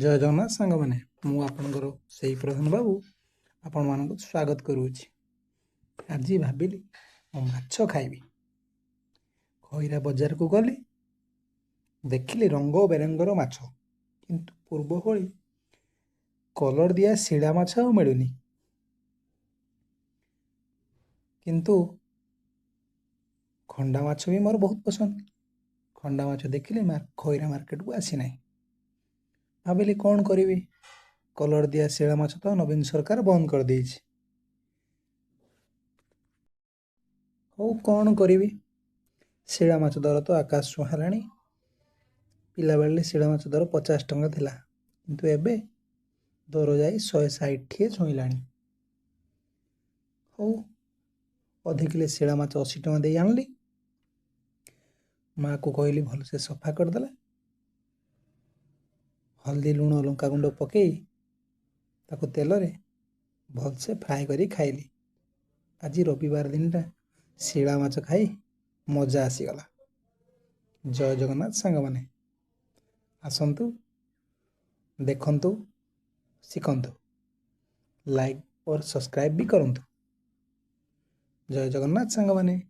जय जगन्नाथ सांग मैंने मु आपणकर से प्रधान बाबू आपण मानक स्वागत करुच्ची। आज भाविली मो माछ खाइबी। खईरा बजार को गली देखिली रंग बेरंगर माछ, किंतु पूर्व भली कलर दिया शिला माछ आ मिलुनी। किंतु खंडा माछ भी मोर बहुत पसंद। खंडा माछ देखिले खईरा मार्केट को आसी नहीं। भाविली कौन करी, कलर दिया शिला माछ तो नवीन सरकार बंद कर देइछि। हो कौन करी, शिला माछ दर तो आकाश छुआ हेलाणी। पिला बेले शिला माछ दर 50 टंका थिला, किंतु एबे दर जाई 160 छुईलाणी। हो अध किले शिला माछ 80 टंका दे आनली। माँ को कहली भल से सफा करदेला, हल्दी लुण लंका गुंड पकई ताको तेल रे भल से फ्राए करी खाइली। आज रविवार दिन शिला माछ खाई मजा आसीगला। जय जगन्नाथ सांग माने आसंतु, देखंतु, शिखंतु, लाइक और सब्सक्राइब भी करंतु। जय जगन्नाथ सांग माने।